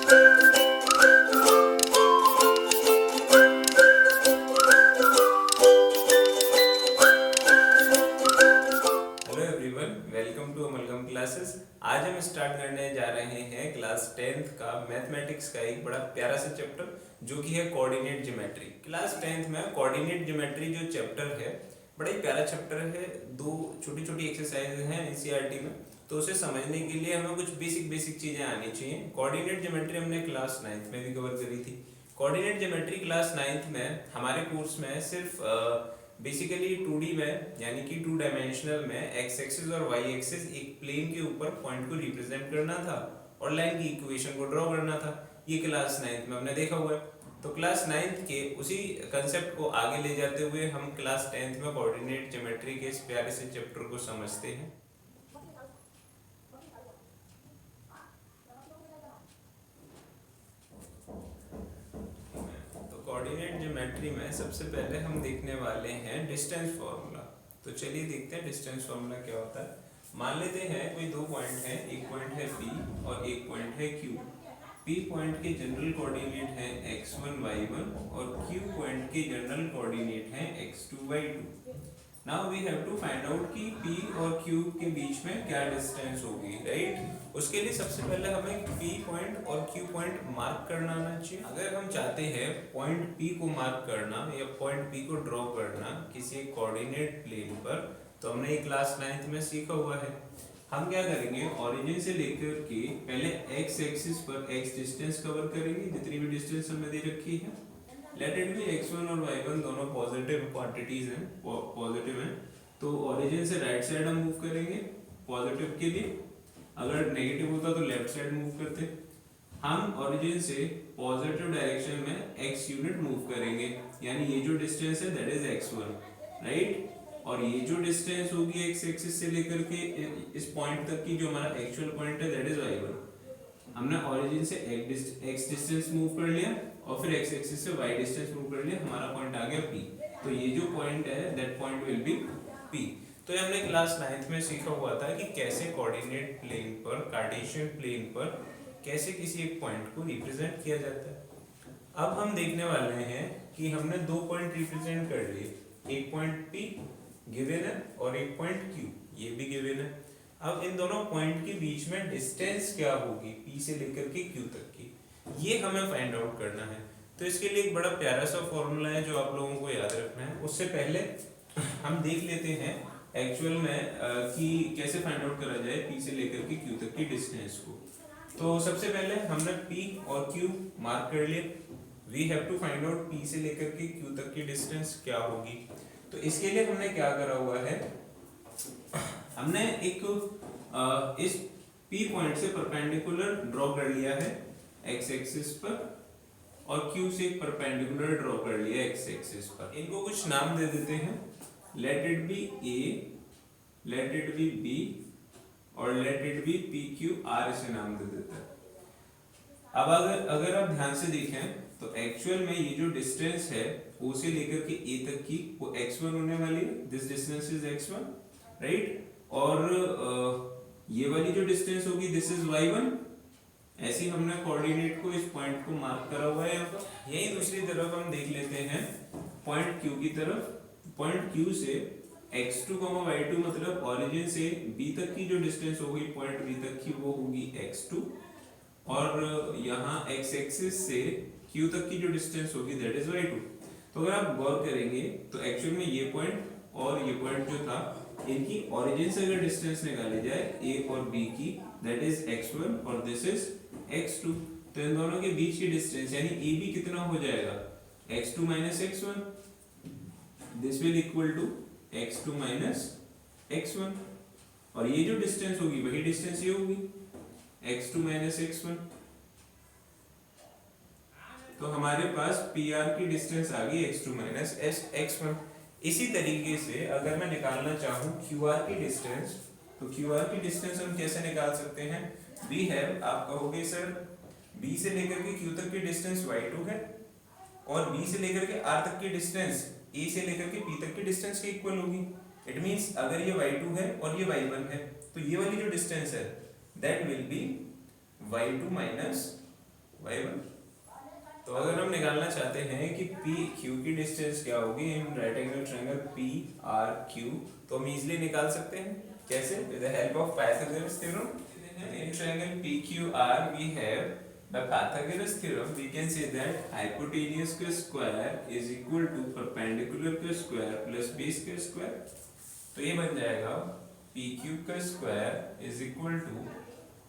Welcome to amalgam classes. आज हम start करने जा रहे हैं क्लास 10th का मैथमेटिक्स का एक बड़ा प्यारा सा चैप्टर जो कि है कोऑर्डिनेट ज्योमेट्री। क्लास 10th में कोऑर्डिनेट ज्योमेट्री जो चैप्टर है बड़ा ही प्यारा चैप्टर है। दो छोटी छोटी एक्सरसाइज हैं एनसीईआरटी में, तो उसे समझने के लिए हमें कुछ बेसिक चीज़ें आनी चाहिए। कोऑर्डिनेट ज्योमेट्री हमने क्लास 9th में भी कवर करी थी। कोऑर्डिनेट ज्योमेट्री क्लास 9th में हमारे कोर्स में सिर्फ बेसिकली 2D में यानी कि 2 डायमेंशनल में एक्स एक्सिस और वाई एक्सिस एक प्लेन के ऊपर पॉइंट को रिप्रेजेंट करना था और लाइन की इक्वेशन को ड्रॉ करना था। ये क्लास 9th में हमने देखा हुआ है। तो क्लास 9th के उसी कंसेप्ट को आगे ले जाते हुए हम क्लास 10th में कोऑर्डिनेट ज्योमेट्री के इस प्यारे से चैप्टर को समझते हैं। कोऑर्डिनेट ज्योमेट्री में सबसे पहले हम देखने वाले हैं डिस्टेंस फार्मूला। तो चलिए देखते हैं डिस्टेंस फार्मूला क्या होता है। मान लेते हैं कोई दो पॉइंट है, एक पॉइंट है P और एक पॉइंट है Q। P पॉइंट के जनरल कोऑर्डिनेट हैं x1 y1 और Q पॉइंट के जनरल कोऑर्डिनेट हैं x2 y2। Now we have to find out कि P और Q के बीच में क्या डिस्टेंस होगी, राइट। उसके लिए सबसे पहले हमें P पॉइंट और Q पॉइंट मार्क करना आना चाहिए। अगर हम चाहते हैं पॉइंट P को मार्क करना या पॉइंट P को ड्रॉ करना किसी एक कोऑर्डिनेट प्लेन पर, तो हमने ये क्लास 9th में सीखा हुआ है। हम क्या करेंगे, ओरिजिन से लेकर के पहले x एक्सिस पर x डिस्टेंस कवर करेंगे, जितनी भी डिस्टेंस हमें दे रखी है। लेट इट बी x1 और y1 दोनों पॉजिटिव क्वांटिटीज हैं, पॉजिटिव हैं, तो ओरिजिन से राइट साइड हम मूव करेंगे पॉजिटिव के लिए। अगर नेगेटिव होता तो लेफ्ट साइड मूव करते। हम ओरिजिन से पॉजिटिव डायरेक्शन में x यूनिट मूव करेंगे, यानी ये जो डिस्टेंस है दैट इज x1, राइट। और ये जो डिस्टेंस होगी x एक्सिस से लेकर के इस पॉइंट तक की जो हमारा एक्चुअल पॉइंट है दैट इज y1। हमने ओरिजिन से x डिस्टेंस मूव कर लिया और फिर x एक्सिस से y डिस्टेंस मूव कर लिया, हमारा पॉइंट आ गया P। तो ये जो पॉइंट है that point will be P। तो ये हमने क्लास 9th में सीखा हुआ था कि कैसे कोऑर्डिनेट प्लेन पर, कार्टेशियन प्लेन पर कैसे किसी एक पॉइंट को रिप्रेजेंट किया जाता है। अब हम देखने वाले हैं कि हमने दो पॉइंट रिप्रेजेंट कर लिए, एक पॉइंट P गिवन है और एक पॉइंट Q ये भी गिवन है। अब इन दोनों पॉइंट के बीच में डिस्टेंस क्या होगी P से लेकर के Q तक की, ये हमें फाइंड आउट करना है। तो इसके लिए एक बड़ा प्यारा सा फॉर्मूला है जो आप लोगों को याद रखना है। उससे पहले हम देख लेते हैं एक्चुअल में कि कैसे फाइंड आउट करा जाए P से लेकर के Q तक की डिस्टेंस को। तो सबसे पहले हमने P और Q मार्क कर लिए। We have to find out P से लेकर के Q तक की डिस्टेंस क्या होगी। तो इसके लिए हमने क्या करा हुआ है, हमने एक इस P पॉइंट से परपेंडिकुलर ड्रॉ कर लिया है x एक्सिस पर और Q से एक परपेंडिकुलर ड्रॉ कर लिया x एक्सिस पर। इनको कुछ नाम दे देते हैं, let it be A, let it be B और लेट इट बी PQR, ऐसे नाम दे देते हैं। अब अगर आप ध्यान से देखें तो एक्चुअल में ये जो डिस्टेंस है O से लेकर के A तक की वो x1 होने वाली है, this distance is x1, right. और ये वाली जो डिस्टेंस होगी दिस इज y1। ऐसे ही हमने कोऑर्डिनेट को, इस पॉइंट को मार्क करा हुआ है यहाँ पर। यही दूसरी तरफ हम देख लेते हैं पॉइंट Q की तरफ। पॉइंट Q से x2, y2 मतलब ओरिजिन से B तक की जो डिस्टेंस होगी पॉइंट B तक की वो होगी x2, और यहाँ x एक्सिस से Q तक की जो डिस्टेंस होगी दैट इज y2। तो अगर आप गौर करेंगे तो एक्चुअल में ये पॉइंट और ये पॉइंट जो था, इनकी ओरिजिन से अगर डिस्टेंस निकाली जाए A और B की दैट इज x1 और दिस इज x2, तो इन दोनों के बीच की डिस्टेंस यानी AB कितना हो जाएगा, x2 minus x1, this will equal to x2 minus x1, और ये जो डिस्टेंस होगी वही डिस्टेंस ये होगी x2 minus x1। तो हमारे पास PR की डिस्टेंस आ गई x2 minus x1। इसी तरीके से अगर मैं निकालना चाहूँ QR की डिस्टेंस, तो QR की डिस्टेंस हम कैसे निकाल सकते हैं। वी हैव, आप कहोगे सर B से लेकर के Q तक की डिस्टेंस y2 है और B से लेकर के R तक की डिस्टेंस A से लेकर के P तक की डिस्टेंस के इक्वल होगी। इट मींस अगर ये y2 है और ये y1 है तो ये वाली जो डिस्टेंस है that will be y2 minus P Q की डिस्टेंस क्या होगी in right angle triangle P R Q, तो हम इजीली निकाल सकते हैं। कैसे? With the help of Pythagoras theorem. In triangle P Q R we have by Pythagoras theorem we can say that hypotenuse का square is equal to perpendicular का square plus base का square। तो ये बन जाएगा पी क्यू का square is equal to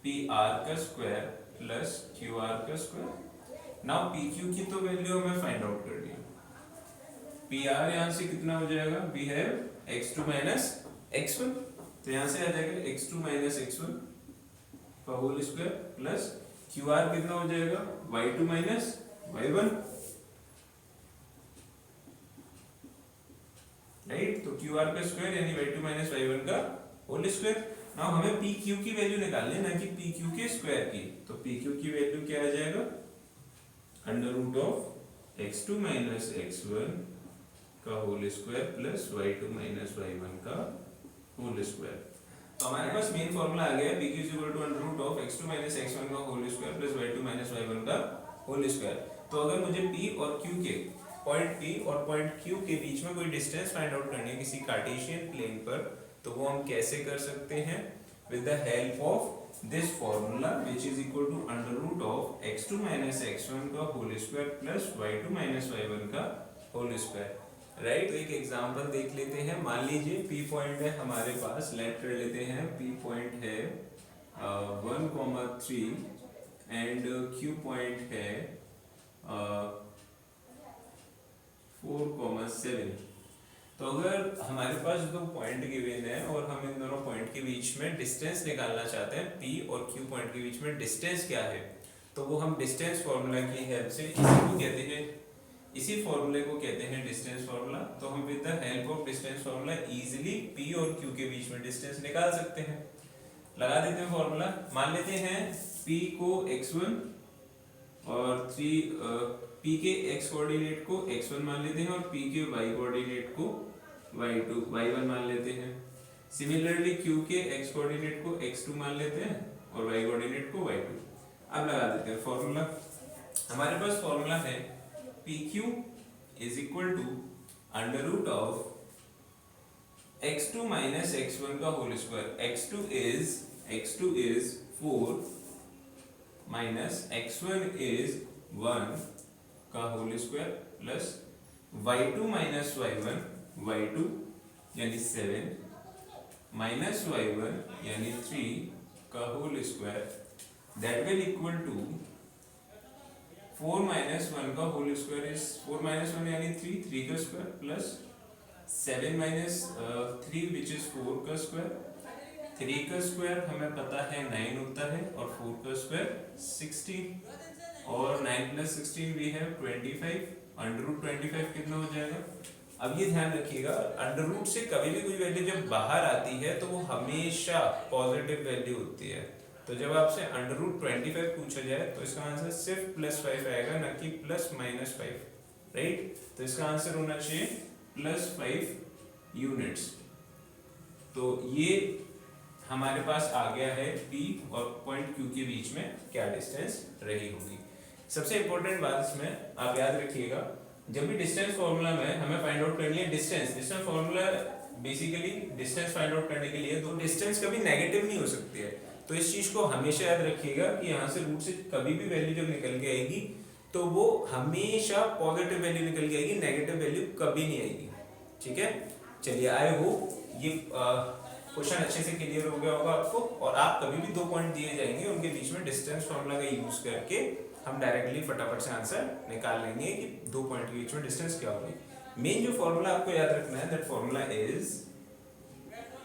P R का square plus Q R का स्क्वायर। नाउ पी क्यू की तो वैल्यू हमें फाइंड आउट करनी है। पी आर यहाँ से कितना हो जाएगा? We have x2 minus x1, तो यहाँ से आ जाएगा x2 माइनस x1 का whole square plus Q R कितना हो जाएगा? y2 minus y1, right. तो क्यू आर का स्क्वायर यानी y2 माइनस y1 का होल स्क्वायर। नाउ हमें पी क्यू की वैल्यू निकालनी है, ना कि पी क्यू के स्क्वायर की। तो पी क्यू की वैल्यू क्या आ जाएगा? Under root of x2 minus x1 का whole square plus y2 minus y1 का होल स्क्वायर। तो हमारे पास मेन फॉर्मूला आ गया P Q is equal to under root of x2 minus x1 का whole square plus y2 minus y1 का whole square. तो अगर मुझे p और q के पॉइंट P और पॉइंट Q के बीच में कोई डिस्टेंस फाइंड आउट करनी है किसी कार्टेशियन प्लेन पर, तो वो हम कैसे कर सकते हैं? With the help of this formula which is equal to under root of x2 minus x1 का whole square plus y2 minus y1 का होल स्क्वायर, राइट। तो एक एग्जांपल देख लेते हैं। मान लीजिए P पॉइंट है हमारे पास, लेट कर लेते हैं P पॉइंट है 1,3 एंड Q पॉइंट है 4,7। तो अगर हमारे पास दो पॉइंट गिवन है और हम इन दोनों पॉइंट के बीच में डिस्टेंस निकालना चाहते हैं, P और Q पॉइंट के बीच में डिस्टेंस क्या है, तो वो हम डिस्टेंस फॉर्मूला की हेल्प से इसी फॉर्मूले को कहते हैं डिस्टेंस फॉर्मूला। तो हम with the help of distance formula easily P और Q के बीच में डिस्टेंस निकाल सकते हैं। लगा देते हैं फॉर्मूला। मान लेते हैं P को x1 और P के x कोऑर्डिनेट को x1 मान लेते हैं और P के y कोऑर्डिनेट को y1 मान लेते हैं। सिमिलरली Q के x कोऑर्डिनेट को x2 मान लेते हैं और y कोऑर्डिनेट को y2। अब लगा देते हैं फॉर्मूला। हमारे पास फॉर्मूला है PQ is equal to under root of x2 minus x1 का whole square. x2 is 4 minus x1 is 1 का whole square plus y2 minus y2 यानी 7 माइनस y1 यानी 3 का whole square, that will equal to 4 minus 1 का whole square is 4 minus 1 यानी 3 का square plus 7 minus 3 which is 4 का square. 3 का square हमें पता है 9 होता है और 4 का स्क्वायर 16 और 9 plus 16 we have 25। Under root 25 कितना हो जाएगा? अब ये ध्यान रखिएगा, अंडर रूट से कभी भी कोई वैल्यू जब बाहर आती है तो वो हमेशा पॉजिटिव वैल्यू होती है। तो जब आपसे अंडर रूट 25 पूछा जाए तो इसका आंसर सिर्फ +5 आएगा, ना कि +-5, राइट। तो इसका आंसर होना चाहिए +5 यूनिट्स। तो ये हमारे पास आ गया है P और पॉइंट Q के बीच में क्या डिस्टेंस रही होगी। सबसे इंपॉर्टेंट बात इसमें आप याद रखिएगा, जब भी डिस्टेंस फॉर्मूला में हमें फाइंड आउट करनी है distance formula basically distance find out करने के लिए, तो डिस्टेंस कभी नेगेटिव नहीं हो सकती है। तो इस चीज को हमेशा याद रखिएगा कि यहाँ से रूट से कभी भी वैल्यू जब निकल के आएगी तो वो हमेशा पॉजिटिव वैल्यू निकल के आएगी, नेगेटिव वैल्यू कभी नहीं आएगी, ठीक है। चलिए, आई होप ये क्वेश्चन अच्छे से क्लियर हो गया होगा आपको। और आप कभी भी दो पॉइंट दिए जाएंगे उनके बीच में डिस्टेंस फॉर्मूला का यूज करके हम डायरेक्टली फटाफट से आंसर निकाल लेंगे कि दो पॉइंट के बीच में डिस्टेंस क्या होगी। मेन जो फॉर्मूला आपको याद रखना है, दैट फॉर्मूला इज,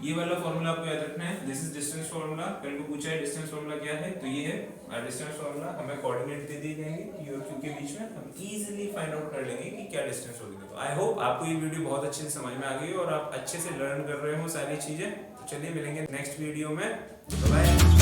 ये वाला फॉर्मूला आपको याद रखना है, दिस इज डिस्टेंस फॉर्मूला। कल को पूछा है डिस्टेंस फॉर्मूला क्या है, तो ये है डिस्टेंस फॉर्मूला। हमें कोऑर्डिनेट दे दिए जाएंगे P और Q के बीच में, हम इजीली फाइंड आउट कर लेंगे कि क्या डिस्टेंस होगी। तो आई होप आपको ये वीडियो बहुत अच्छे से समझ में आ गई और आप अच्छे से लर्न कर रहे हो सारी चीजें। तो चलिए मिलेंगे नेक्स्ट वीडियो में, बाय।